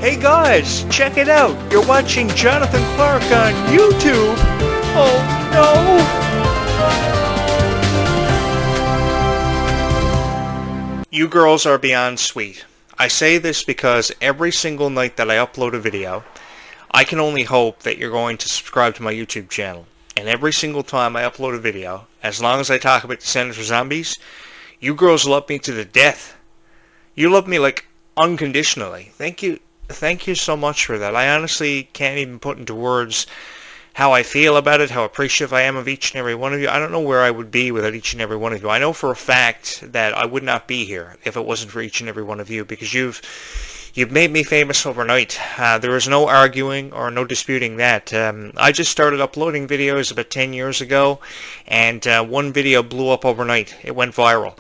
Hey guys, check it out. You're watching Jonathan Clarke on YouTube. Oh no. You girls are beyond sweet. I say this because every single night that I upload a video, I can only hope that you're going to subscribe to my YouTube channel. And every single time I upload a video, as long as I talk about Descendants or zombies, you girls love me to the death. You love me like unconditionally. Thank you. Thank you so much for that. I honestly can't even put into words how I feel about it, how appreciative I am of each and every one of you. I don't know where I would be without each and every one of you. I know for a fact that I would not be here if it wasn't for each and every one of you, because you've made me famous overnight. There is no arguing or no disputing that. I just started uploading videos about 10 years ago, and one video blew up overnight. It went viral.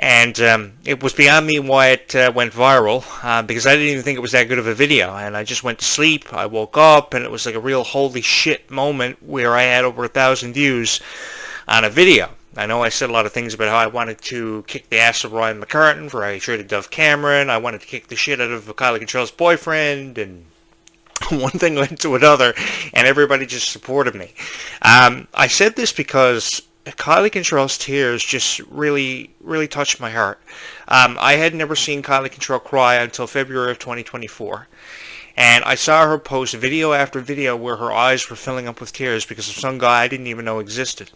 And it was beyond me why it went viral, because I didn't even think it was that good of a video. And I just went to sleep. I woke up, and it was like a real holy shit moment where I had over 1,000 views on a video. I know I said a lot of things about how I wanted to kick the ass of Ryan McCartan for how he treated Dove Cameron. I wanted to kick the shit out of Kylie Control's boyfriend, and one thing led to another, and everybody just supported me. I said this because Kylie Control's tears just really touched my heart. I had never seen Kylie Control cry until February of 2024. And I saw her post video after video where her eyes were filling up with tears because of some guy I didn't even know existed.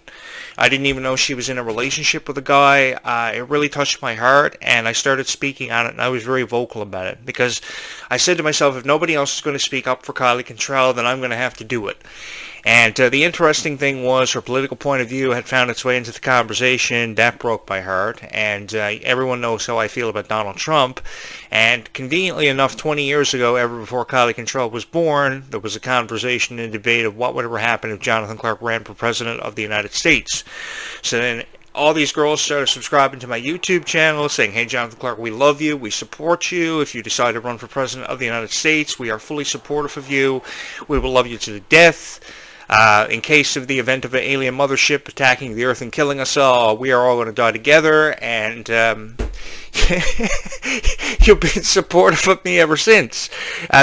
I didn't even know she was in a relationship with a guy. It really touched my heart, and I started speaking on it, and I was very vocal about it. Because I said to myself, if nobody else is going to speak up for Kylie Control, then I'm going to have to do it. And the interesting thing was her political point of view had found its way into the conversation. That broke my heart. And everyone knows how I feel about Donald Trump. And conveniently enough, 20 years ago, ever before Kylie Control was born, there was a conversation and debate of what would ever happen if Jonathan Clarke ran for president of the United States. So then all these girls started subscribing to my YouTube channel, saying, hey, Jonathan Clarke, we love you, we support you. If you decide to run for president of the United States, we are fully supportive of you. We will love you to the death. In case of the event of an alien mothership attacking the Earth and killing us all, we are all going to die together, and you've been supportive of me ever since.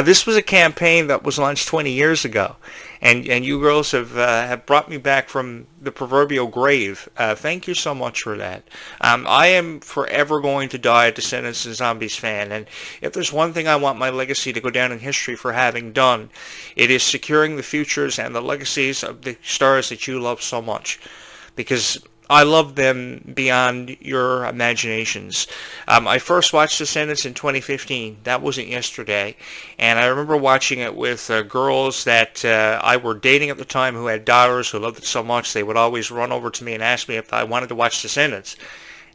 This was a campaign that was launched 20 years ago, and you girls have brought me back from the proverbial grave. Thank you so much for that. I am forever going to die a Descendants and Zombies fan, and if there's one thing I want my legacy to go down in history for having done, it is securing the futures and the legacies of the stars that you love so much, because I love them beyond your imaginations. I first watched Descendants in 2015. That wasn't yesterday. And I remember watching it with girls that I were dating at the time who had daughters who loved it so much they would always run over to me and ask me if I wanted to watch Descendants.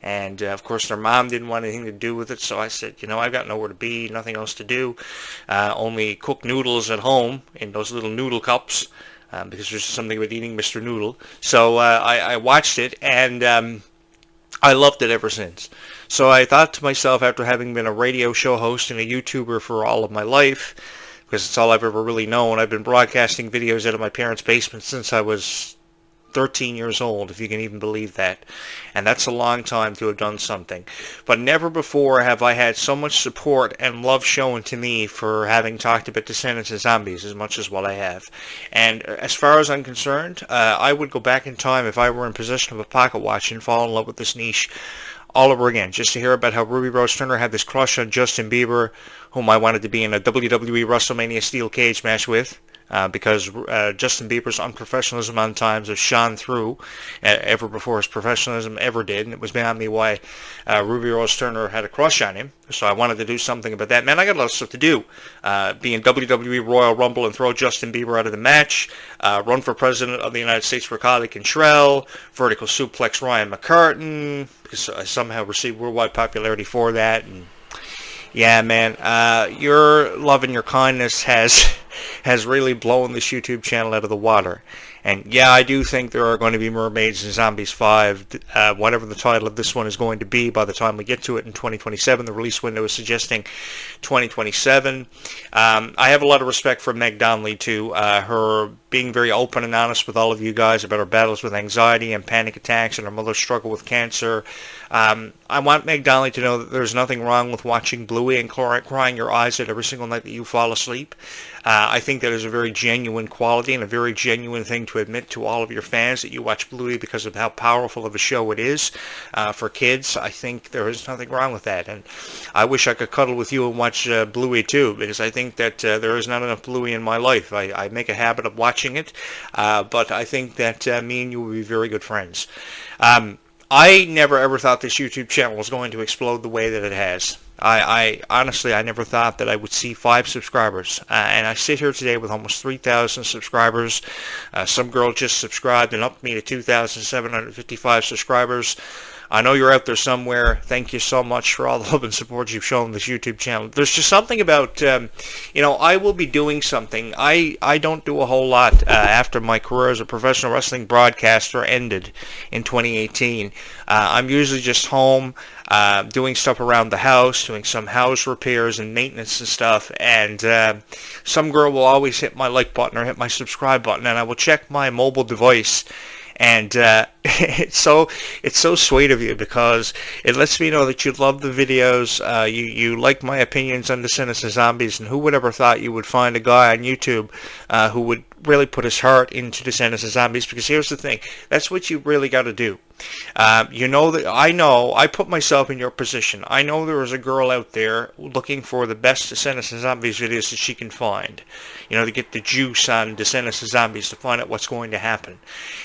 And, of course, their mom didn't want anything to do with it, so I said, you know, I've got nowhere to be, nothing else to do, only cook noodles at home in those little noodle cups. Because there's something about eating Mr. Noodle. So I watched it, and I loved it ever since. So I thought to myself, after having been a radio show host and a YouTuber for all of my life, because it's all I've ever really known, I've been broadcasting videos out of my parents' basement since I was 13 years old, if you can even believe that. And that's a long time to have done something. But never before have I had so much support and love shown to me for having talked about Descendants and Zombies as much as what I have. And as far as I'm concerned, I would go back in time if I were in possession of a pocket watch and fall in love with this niche all over again, just to hear about how Ruby Rose Turner had this crush on Justin Bieber, whom I wanted to be in a WWE WrestleMania steel cage match with. Because Justin Bieber's unprofessionalism on times has shone through ever before his professionalism ever did, and it was beyond me why Ruby Rose Turner had a crush on him. So I wanted to do something about that. Man, I got a lot of stuff to do. Be in WWE Royal Rumble and throw Justin Bieber out of the match, run for president of the United States for Kylie Control, vertical suplex Ryan McCartan, because I somehow received worldwide popularity for that. And yeah, man, your love and your kindness has really blown this YouTube channel out of the water. And yeah, I do think there are going to be Mermaids and Zombies 5, whatever the title of this one is going to be by the time we get to it in 2027. The release window is suggesting 2027. I have a lot of respect for Meg Donnelly too. Her being very open and honest with all of you guys about her battles with anxiety and panic attacks and her mother's struggle with cancer. I want Meg Donnelly to know that there's nothing wrong with watching Bluey and Clarke crying your eyes out every single night that you fall asleep. I think that is a very genuine quality and a very genuine thing to admit to all of your fans, that you watch Bluey because of how powerful of a show it is for kids. I think there is nothing wrong with that, and I wish I could cuddle with you and watch Bluey too, because I think that there is not enough Bluey in my life. I make a habit of watching it, but I think that me and you will be very good friends. I never ever thought this YouTube channel was going to explode the way that it has. I honestly, I never thought that I would see 5 subscribers, and I sit here today with almost 3,000 subscribers. Some girl just subscribed and upped me to 2,755 subscribers. I know you're out there somewhere. Thank you so much for all the love and support you've shown this YouTube channel. There's just something about, I will be doing something. I don't do a whole lot after my career as a professional wrestling broadcaster ended in 2018. I'm usually just home doing stuff around the house, doing some house repairs and maintenance and stuff, and some girl will always hit my like button or hit my subscribe button, and I will check my mobile device. And it's so sweet of you, because it lets me know that you love the videos, you like my opinions on Descendants and Zombies, and who would ever thought you would find a guy on YouTube who would really put his heart into Descendants and Zombies? Because here's the thing, that's what you really got to do. I put myself in your position. I know there is a girl out there looking for the best Descendants and Zombies videos that she can find, to get the juice on Descendants and Zombies, to find out what's going to happen.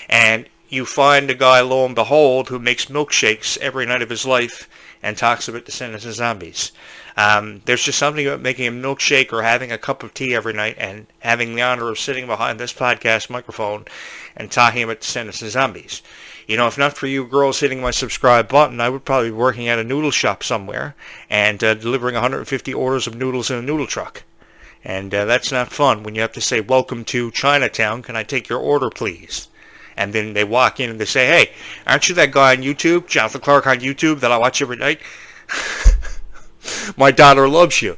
And you find a guy, lo and behold, who makes milkshakes every night of his life and talks about Descendants and Zombies. There's just something about making a milkshake or having a cup of tea every night and having the honor of sitting behind this podcast microphone and talking about Descendants and Zombies. If not for you girls hitting my subscribe button, I would probably be working at a noodle shop somewhere and delivering 150 orders of noodles in a noodle truck. And that's not fun when you have to say, "Welcome to Chinatown, can I take your order please?" And then they walk in and they say, "Hey, aren't you that guy on YouTube, Jonathan Clarke on YouTube that I watch every night? My daughter loves you."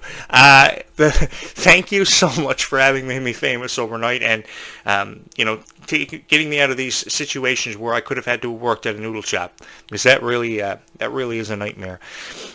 Thank you so much for having made me famous overnight, and getting me out of these situations where I could have had to have worked at a noodle shop, because that really is a nightmare.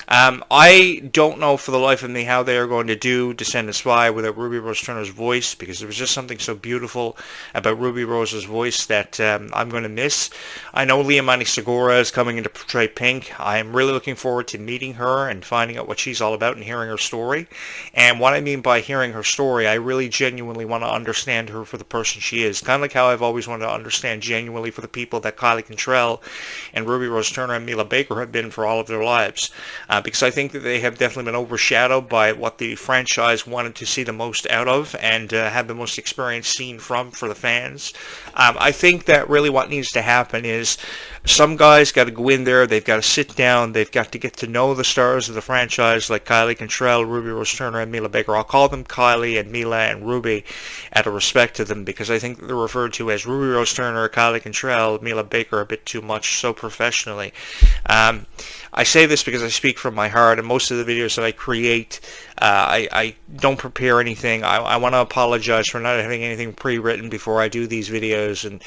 I don't know for the life of me how they are going to do Descendants 5 without Ruby Rose Turner's voice, because there was just something so beautiful about Ruby Rose's voice that I'm going to miss. I know Liamani Segura is coming in to portray Pink. I am really looking forward to meeting her and finding out what she's all about and hearing her story. And what I mean by hearing her story, I really genuinely want to understand her for the person she is. Kind of like how I've always wanted to understand genuinely for the people that Kylie Cantrell and Ruby Rose Turner and Mila Baker have been for all of their lives. Because I think that they have definitely been overshadowed by what the franchise wanted to see the most out of and have the most experience seen from for the fans. I think that really what needs to happen is some guys got to go in there, they've got to sit down, they've got to get to know the stars of the franchise like Kylie Cantrell, Ruby Rose Turner, and Mila Baker. I'll call them Kylie and Mila and Ruby out of respect to them, because I think they're referred to as Ruby Rose Turner, Kylie Cantrell, Mila Baker a bit too much, so professionally. I say this because I speak from my heart, and most of the videos that I create, I don't prepare anything. I want to apologize for not having anything pre-written before I do these videos, and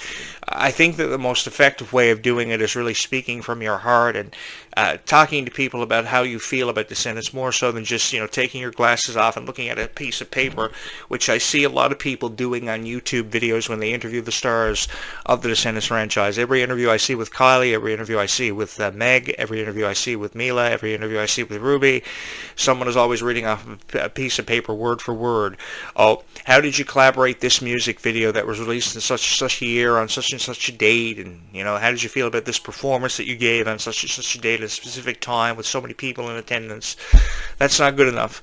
I think that the most effective way of doing it is really speaking from your heart and talking to people about how you feel about Descendants, more so than just taking your glasses off and looking at a piece of paper, which I see a lot of people doing on YouTube videos when they interview the stars of the Descendants franchise. Every interview I see with Kylie, every interview I see with Meg, every interview I see with Mila, every interview I see with Ruby, someone is always reading off a piece of paper word for word. Oh, how did you collaborate this music video that was released in such a year on such and such a date, and how did you feel about this performance that you gave on such and such a date at a specific time with so many people in attendance? That's not good enough.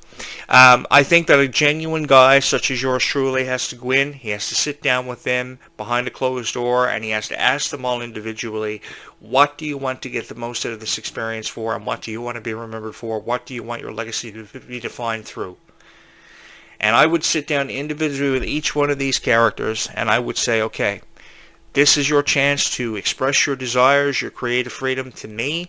I think that a genuine guy such as yours truly has to go in, he has to sit down with them behind a closed door, and he has to ask them all individually, what do you want to get the most out of this experience for, and what do you want to be remembered for? What do you want your legacy to be defined through? And I would sit down individually with each one of these characters, and I would say, okay, This is your chance to express your desires, your creative freedom to me,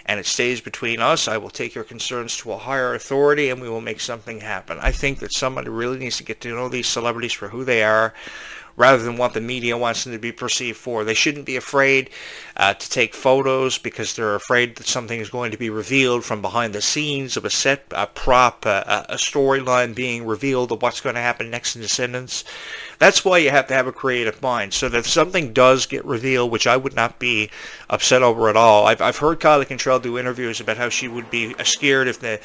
and it stays between us. I will take your concerns to a higher authority, and we will make something happen. I think that somebody really needs to get to know these celebrities for who they are, rather than what the media wants them to be perceived for. They shouldn't be afraid to take photos because they're afraid that something is going to be revealed from behind the scenes of a set, a prop, a storyline being revealed of what's going to happen next in Descendants. That's why you have to have a creative mind, so that if something does get revealed, which I would not be upset over at all. I've heard Kylie Cantrell do interviews about how she would be scared if the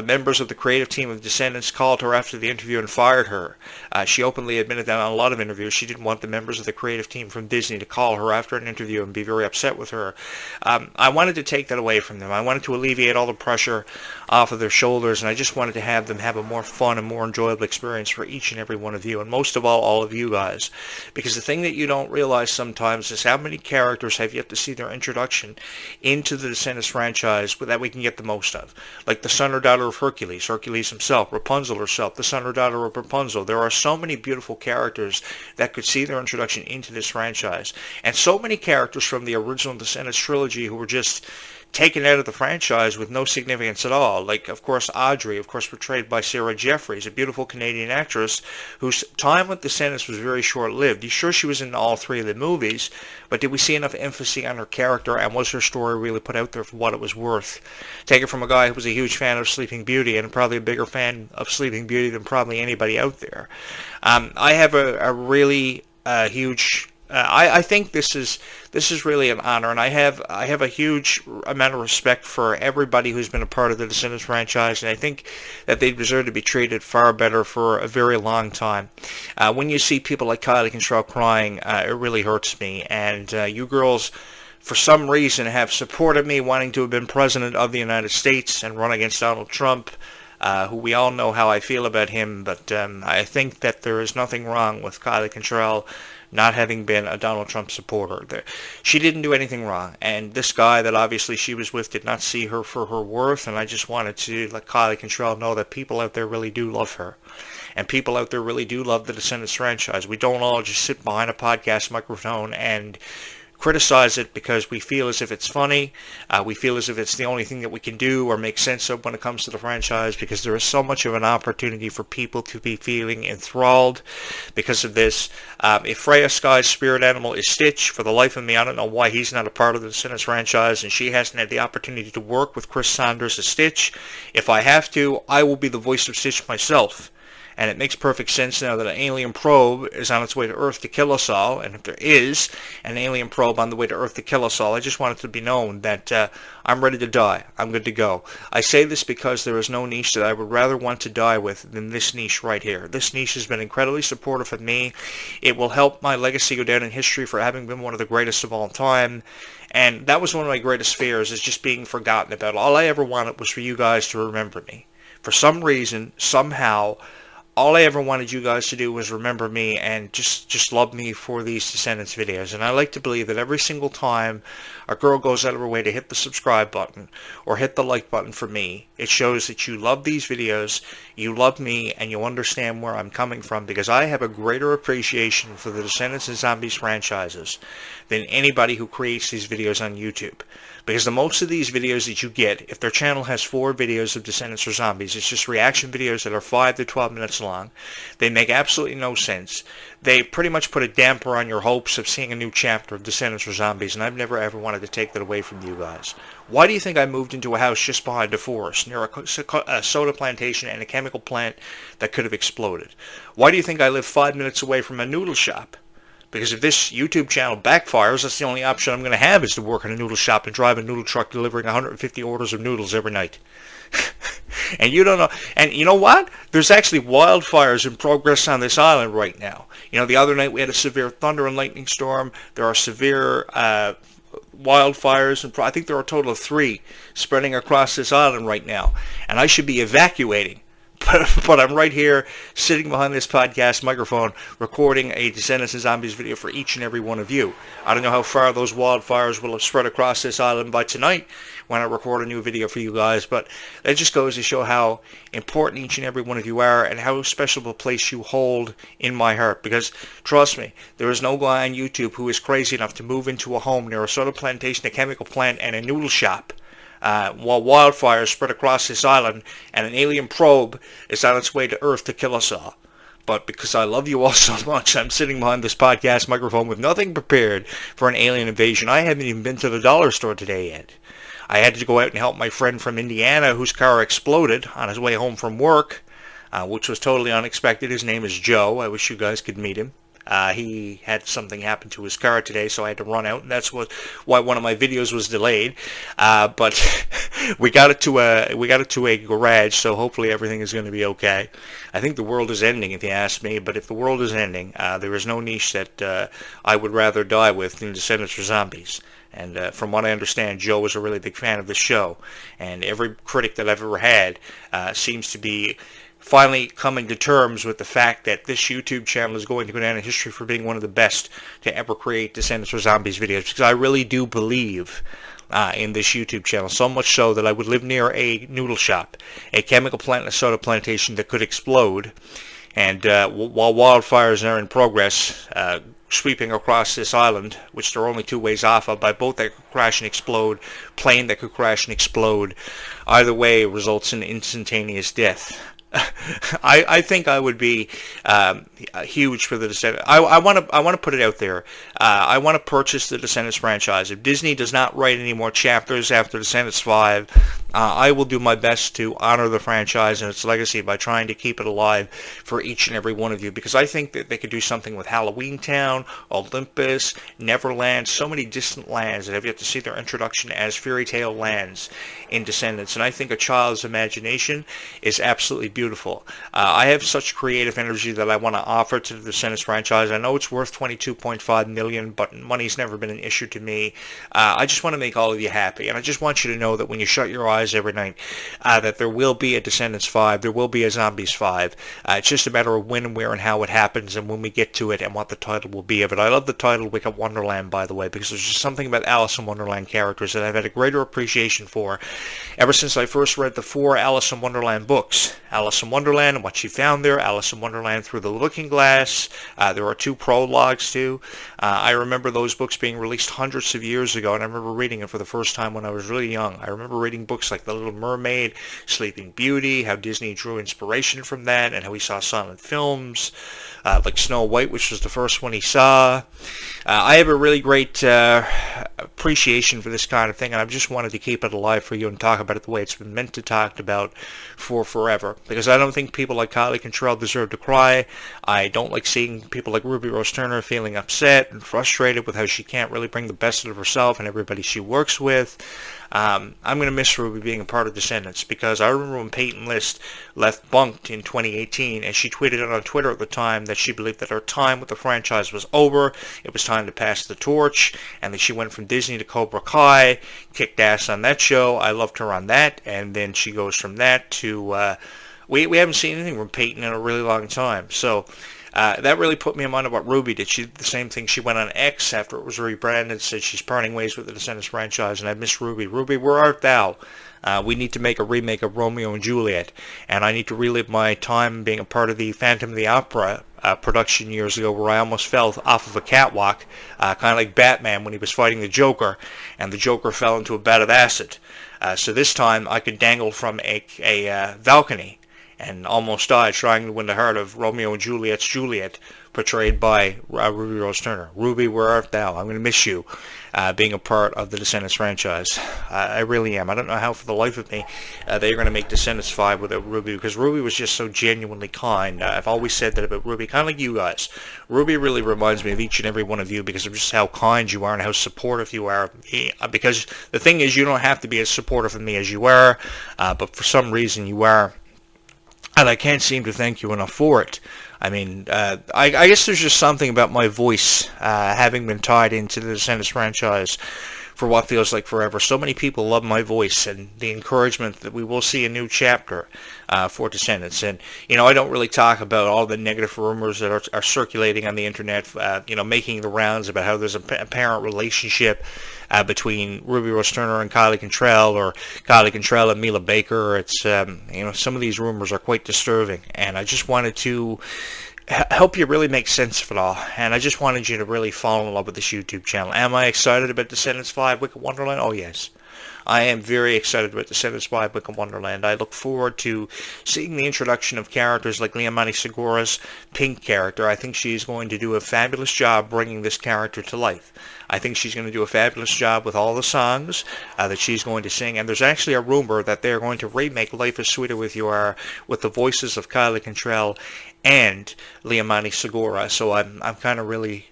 members of the creative team of Descendants called her after the interview and fired her. She openly admitted that on a lot of interviews. She didn't want the members of the creative team from Disney to call her after an interview and be very upset with her. I wanted to take that away from them. I wanted to alleviate all the pressure off of their shoulders, and I just wanted to have them have a more fun and more enjoyable experience for each and every one of you, and most of all of you guys. Because the thing that you don't realize sometimes is how many characters have yet to see their introduction into the Descendants franchise that we can get the most of. Like the son or daughter of Hercules, Hercules himself, Rapunzel herself, the son or daughter of Rapunzel. There are so many beautiful characters that could see their introduction into this franchise. And so many characters from the original Descendants trilogy who were just taken out of the franchise with no significance at all. Like, of course, Audrey, of course, portrayed by Sarah Jeffries, a beautiful Canadian actress whose time with Descendants was very short-lived. Sure, she was in all three of the movies, but did we see enough emphasis on her character, and was her story really put out there for what it was worth? Take it from a guy who was a huge fan of Sleeping Beauty, and probably a bigger fan of Sleeping Beauty than probably anybody out there. I have a really huge... I think this is really an honor, and I have a huge amount of respect for everybody who's been a part of the Descendants franchise, and I think that they deserve to be treated far better for a very long time. When you see people like Kylie Cantrell crying, it really hurts me, and you girls, for some reason, have supported me wanting to have been President of the United States and run against Donald Trump, who we all know how I feel about him, but I think that there is nothing wrong with Kylie Cantrell not having been a Donald Trump supporter. She didn't do anything wrong, and this guy that obviously she was with did not see her for her worth, and I just wanted to let Kylie Cantrell know that people out there really do love her, and people out there really do love the Descendants franchise. We don't all just sit behind a podcast microphone and criticize it because we feel as if it's funny, we feel as if it's the only thing that we can do or make sense of when it comes to the franchise, because there is so much of an opportunity for people to be feeling enthralled because of this. If Freya Sky's spirit animal is Stitch, for the life of me, I don't know why he's not a part of the Descendants franchise, and she hasn't had the opportunity to work with Chris Saunders as Stitch. If I have to, I will be the voice of Stitch myself. And it makes perfect sense now that an alien probe is on its way to Earth to kill us all. And if there is an alien probe on the way to Earth to kill us all, I just want it to be known that I'm ready to die. I'm good to go. I say this because there is no niche that I would rather want to die with than this niche right here. This niche has been incredibly supportive of me. It will help my legacy go down in history for having been one of the greatest of all time. And that was one of my greatest fears, is just being forgotten about. All I ever wanted was for you guys to remember me. For some reason, somehow, all I ever wanted you guys to do was remember me and just love me for these Descendants videos. And I like to believe that every single time a girl goes out of her way to hit the subscribe button or hit the like button for me, it shows that you love these videos, you love me, and you understand where I'm coming from, because I have a greater appreciation for the Descendants and Zombies franchises than anybody who creates these videos on YouTube. Because the most of these videos that you get, if their channel has 4 videos of Descendants or Zombies, it's just reaction videos that are 5 to 12 minutes long. They make absolutely no sense. They pretty much put a damper on your hopes of seeing a new chapter of Descendants or Zombies, and I've never ever wanted to take that away from you guys. Why do you think I moved into a house just behind a forest, near a soda plantation and a chemical plant that could have exploded? Why do you think I live 5 minutes away from a noodle shop? Because if this YouTube channel backfires, that's the only option I'm going to have, is to work in a noodle shop and drive a noodle truck delivering 150 orders of noodles every night. And you don't know. And you know what? There's actually wildfires in progress on this island right now. You know, the other night we had a severe thunder and lightning storm. There are severe wildfires, and I think there are a total of 3 spreading across this island right now. And I should be evacuating but I'm right here, sitting behind this podcast microphone, recording a Descendants and Zombies video for each and every one of you. I don't know how far those wildfires will have spread across this island by tonight when I record a new video for you guys, but that just goes to show how important each and every one of you are and how special of a place you hold in my heart. Because, trust me, there is no guy on YouTube who is crazy enough to move into a home near a soda plantation, a chemical plant, and a noodle shop while wildfires spread across this island and an alien probe is on its way to Earth to kill us all. But because I love you all so much, I'm sitting behind this podcast microphone with nothing prepared for an alien invasion. I haven't even been to the dollar store today yet. I had to go out and help my friend from Indiana whose car exploded on his way home from work, which was totally unexpected. His name is Joe. I wish you guys could meet him. He had something happen to his car today, so I had to run out, and that's why one of my videos was delayed. But we got it to a garage, so hopefully everything is going to be okay. I think the world is ending, if you ask me. But if the world is ending, there is no niche that I would rather die with than Descendants or Zombies. And from what I understand, Joe is a really big fan of the show, and every critic that I've ever had seems to be finally coming to terms with the fact that this YouTube channel is going to go down in history for being one of the best to ever create Descendants or Zombies videos, because I really do believe in this YouTube channel, so much so that I would live near a noodle shop, a chemical plant and a soda plantation that could explode, and while wildfires are in progress, sweeping across this island, which there are only two ways off of, by boat that could crash and explode, plane that could crash and explode. Either way results in instantaneous death. I think I would be huge for the Descendants. I want to put it out there. I want to purchase the Descendants franchise. If Disney does not write any more chapters after Descendants 5, I will do my best to honor the franchise and its legacy by trying to keep it alive for each and every one of you, because I think that they could do something with Halloween Town, Olympus, Neverland, so many distant lands that have yet to see their introduction as fairy tale lands in Descendants, and I think a child's imagination is absolutely beautiful. I have such creative energy that I want to offer to the Descendants franchise. I know it's worth $22.5 million, but money's never been an issue to me. I just want to make all of you happy, and I just want you to know that when you shut your eyes every night, that there will be a Descendants 5, there will be a Zombies 5. It's just a matter of when, where, and how it happens, and when we get to it, and what the title will be of it. I love the title Wonderland, by the way, because there's just something about Alice in Wonderland characters that I've had a greater appreciation for ever since I first read the 4 Alice in Wonderland books. Alice in Wonderland and What She Found There, Alice in Wonderland Through the Looking Glass. There are 2 prologues too. I remember those books being released hundreds of years ago, and I remember reading it for the first time when I was really young. I remember reading books like The Little Mermaid, Sleeping Beauty, how Disney drew inspiration from that, and how he saw silent films like Snow White, which was the first one he saw. I have a really great appreciation for this kind of thing, and I've just wanted to keep it alive for you and talk about it the way it's been meant to talk about for forever, because I don't think people like Kylie Cantrell deserve to cry. I don't like seeing people like Ruby Rose Turner feeling upset and frustrated with how she can't really bring the best out of herself and everybody she works with. I'm going to miss Ruby being a part of Descendants, because I remember when Peyton List left Bunked in 2018, and she tweeted on Twitter at the time that she believed that her time with the franchise was over, it was time to pass the torch, and that she went from Disney to Cobra Kai, kicked ass on that show. I loved her on that, and then she goes from that to, we haven't seen anything from Peyton in a really long time, so that really put me in mind of what Ruby did. She did the same thing. She went on X after it was rebranded, said she's parting ways with the Descendants franchise, and I miss Ruby. Ruby, where art thou? We need to make a remake of Romeo and Juliet, and I need to relive my time being a part of the Phantom of the Opera production years ago, where I almost fell off of a catwalk, kind of like Batman when he was fighting the Joker, and the Joker fell into a vat of acid. So this time I could dangle from a balcony and almost died trying to win the heart of Romeo and Juliet's Juliet, portrayed by Ruby Rose Turner. Ruby, where art thou? I'm going to miss you being a part of the Descendants franchise. I really am. I don't know how for the life of me they're going to make Descendants 5 without Ruby, because Ruby was just so genuinely kind. I've always said that about Ruby, kind of like you guys. Ruby really reminds me of each and every one of you because of just how kind you are and how supportive you are. Because the thing is, you don't have to be as supportive of me as you are, but for some reason you are. And I can't seem to thank you enough for it. I mean, I guess there's just something about my voice, having been tied into the Descendants franchise for what feels like forever. So many people love my voice and the encouragement that we will see a new chapter for Descendants. And, I don't really talk about all the negative rumors that are circulating on the internet, making the rounds about how there's a apparent relationship between Ruby Rose Turner and Kylie Cantrell, or Kylie Cantrell and Mila Baker. It's, some of these rumors are quite disturbing. And I just wanted to help you really make sense of it all, and I just wanted you to really fall in love with this YouTube channel. Am I excited about Descendants 5 Wicked Wonderland? Oh yes. I am very excited about Descendants 5 Wicked Wonderland. I look forward to seeing the introduction of characters like Liamani Segura's Pink character. I think she's going to do a fabulous job bringing this character to life. I think she's going to do a fabulous job with all the songs that she's going to sing. And there's actually a rumor that they're going to remake Life is Sweeter With You Are with the voices of Kylie Cantrell and Liamani Segura. So I'm kind of really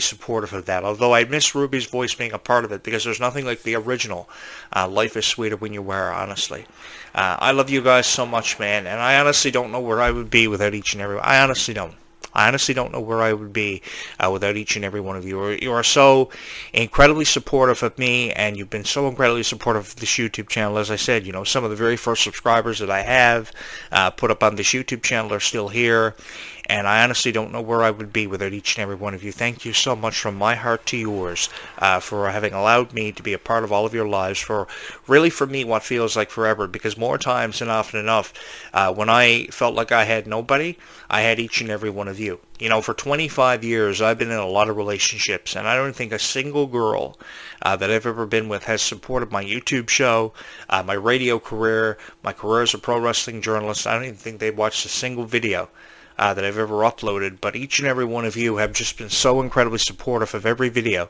supportive of that. Although I miss Ruby's voice being a part of it, because there's nothing like the original Life is Sweeter When You Are, honestly. I love you guys so much, man. And I honestly don't know where I would be without each and every one. I honestly don't. I honestly don't know where I would be without each and every one of you. You are so incredibly supportive of me, and you've been so incredibly supportive of this YouTube channel. As I said, some of the very first subscribers that I have put up on this YouTube channel are still here, and I honestly don't know where I would be without each and every one of you. Thank you so much from my heart to yours for having allowed me to be a part of all of your lives for me what feels like forever, because more times than often enough, when I felt like I had nobody, I had each and every one of you. For 25 years, I've been in a lot of relationships, and I don't think a single girl that I've ever been with has supported my YouTube show, my radio career, my career as a pro wrestling journalist. I don't even think they've watched a single video that I've ever uploaded, but each and every one of you have just been so incredibly supportive of every video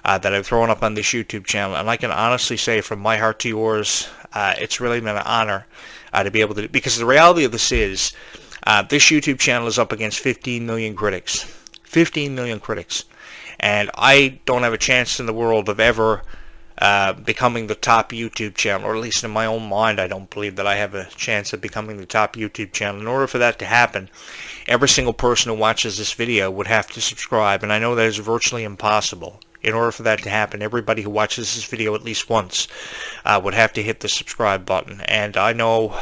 that I've thrown up on this YouTube channel, and I can honestly say from my heart to yours, it's really been an honor to be able to, because the reality of this is, this YouTube channel is up against 15 million critics. 15 million critics. And I don't have a chance in the world of ever becoming the top YouTube channel, or at least in my own mind, I don't believe that I have a chance of becoming the top YouTube channel. In order for that to happen, every single person who watches this video would have to subscribe, and I know that is virtually impossible. In order for that to happen, everybody who watches this video at least once would have to hit the subscribe button, and I know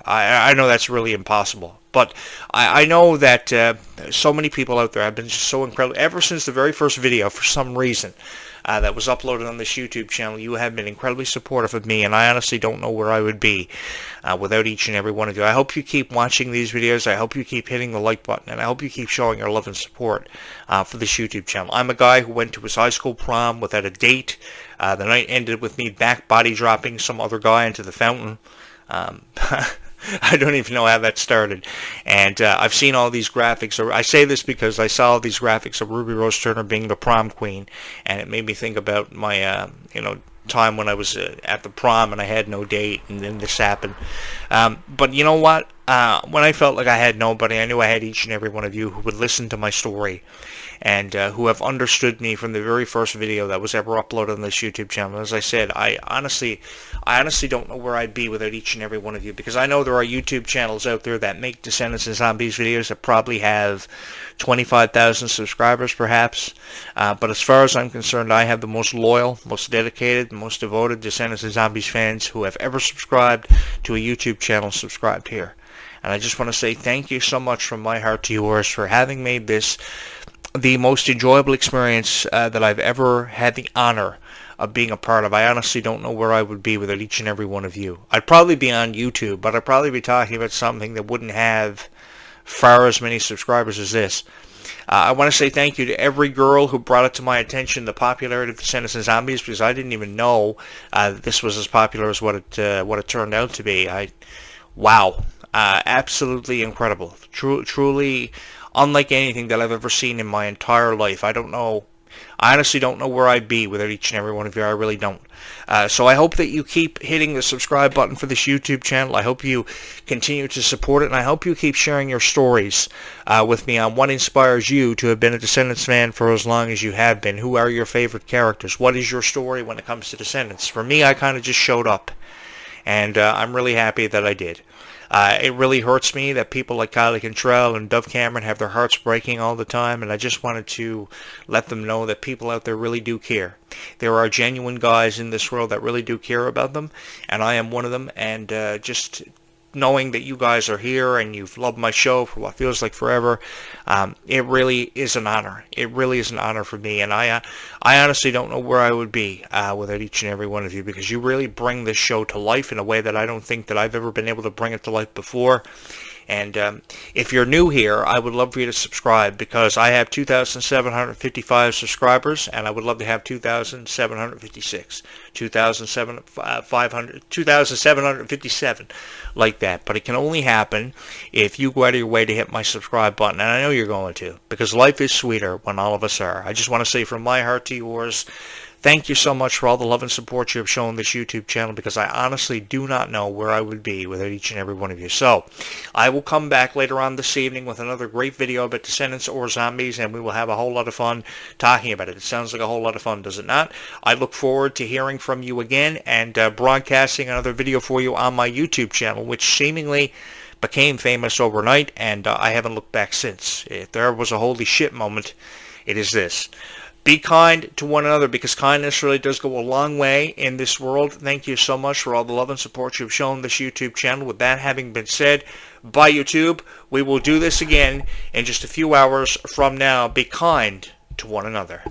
that's really impossible. But I know that so many people out there have been just so incredible. Ever since the very first video, for some reason, that was uploaded on this YouTube channel, you have been incredibly supportive of me, and I honestly don't know where I would be without each and every one of you. I hope you keep watching these videos. I hope you keep hitting the like button, and I hope you keep showing your love and support for this YouTube channel. I'm a guy who went to his high school prom without a date. The night ended with me back body dropping some other guy into the fountain. I don't even know how that started. And I've seen all these graphics. I say this because I saw all these graphics of Ruby Rose Turner being the prom queen, and it made me think about my, time when I was at the prom and I had no date, and then this happened. But you know what? When I felt like I had nobody, I knew I had each and every one of you who would listen to my story, and who have understood me from the very first video that was ever uploaded on this YouTube channel. As I said, I honestly don't know where I'd be without each and every one of you, because I know there are YouTube channels out there that make Descendants and Zombies videos that probably have 25,000 subscribers perhaps, but as far as I'm concerned, I have the most loyal, most dedicated, most devoted Descendants and Zombies fans who have ever subscribed to a YouTube channel subscribed here. And I just want to say thank you so much from my heart to yours for having made this the most enjoyable experience that I've ever had the honor of being a part of. I honestly don't know where I would be without each and every one of you. I'd probably be on YouTube, but I'd probably be talking about something that wouldn't have far as many subscribers as this. I want to say thank you to every girl who brought it to my attention, the popularity of Descendants and Zombies, because I didn't even know that this was as popular as what it turned out to be. Wow. Absolutely incredible. Truly unlike anything that I've ever seen in my entire life. I honestly don't know where I'd be without each and every one of you. I really don't. So I hope that you keep hitting the subscribe button for this YouTube channel. I hope you continue to support it, and I hope you keep sharing your stories with me on what inspires you to have been a Descendants fan for as long as you have been. Who are your favorite characters? What is your story when it comes to Descendants? For me, I kind of just showed up, and I'm really happy that I did. It really hurts me that people like Kylie Cantrell and Dove Cameron have their hearts breaking all the time, and I just wanted to let them know that people out there really do care. There are genuine guys in this world that really do care about them, and I am one of them, and just knowing that you guys are here and you've loved my show for what feels like forever, it really is an honor. It really is an honor for me, and I honestly don't know where I would be without each and every one of you, because you really bring this show to life in a way that I don't think that I've ever been able to bring it to life before. And if you're new here, I would love for you to subscribe, because I have 2,755 subscribers, and I would love to have 2,756, 2,757, like that. But it can only happen if you go out of your way to hit my subscribe button, and I know you're going to, because life is sweeter when all of us are. I just want to say from my heart to yours, thank you so much for all the love and support you have shown this YouTube channel, because I honestly do not know where I would be without each and every one of you. So, I will come back later on this evening with another great video about Descendants or Zombies, and we will have a whole lot of fun talking about it. It sounds like a whole lot of fun, does it not? I look forward to hearing from you again and broadcasting another video for you on my YouTube channel, which seemingly became famous overnight, and I haven't looked back since. If there was a holy shit moment, it is this. Be kind to one another, because kindness really does go a long way in this world. Thank you so much for all the love and support you've shown this YouTube channel. With that having been said, bye YouTube. We will do this again in just a few hours from now. Be kind to one another.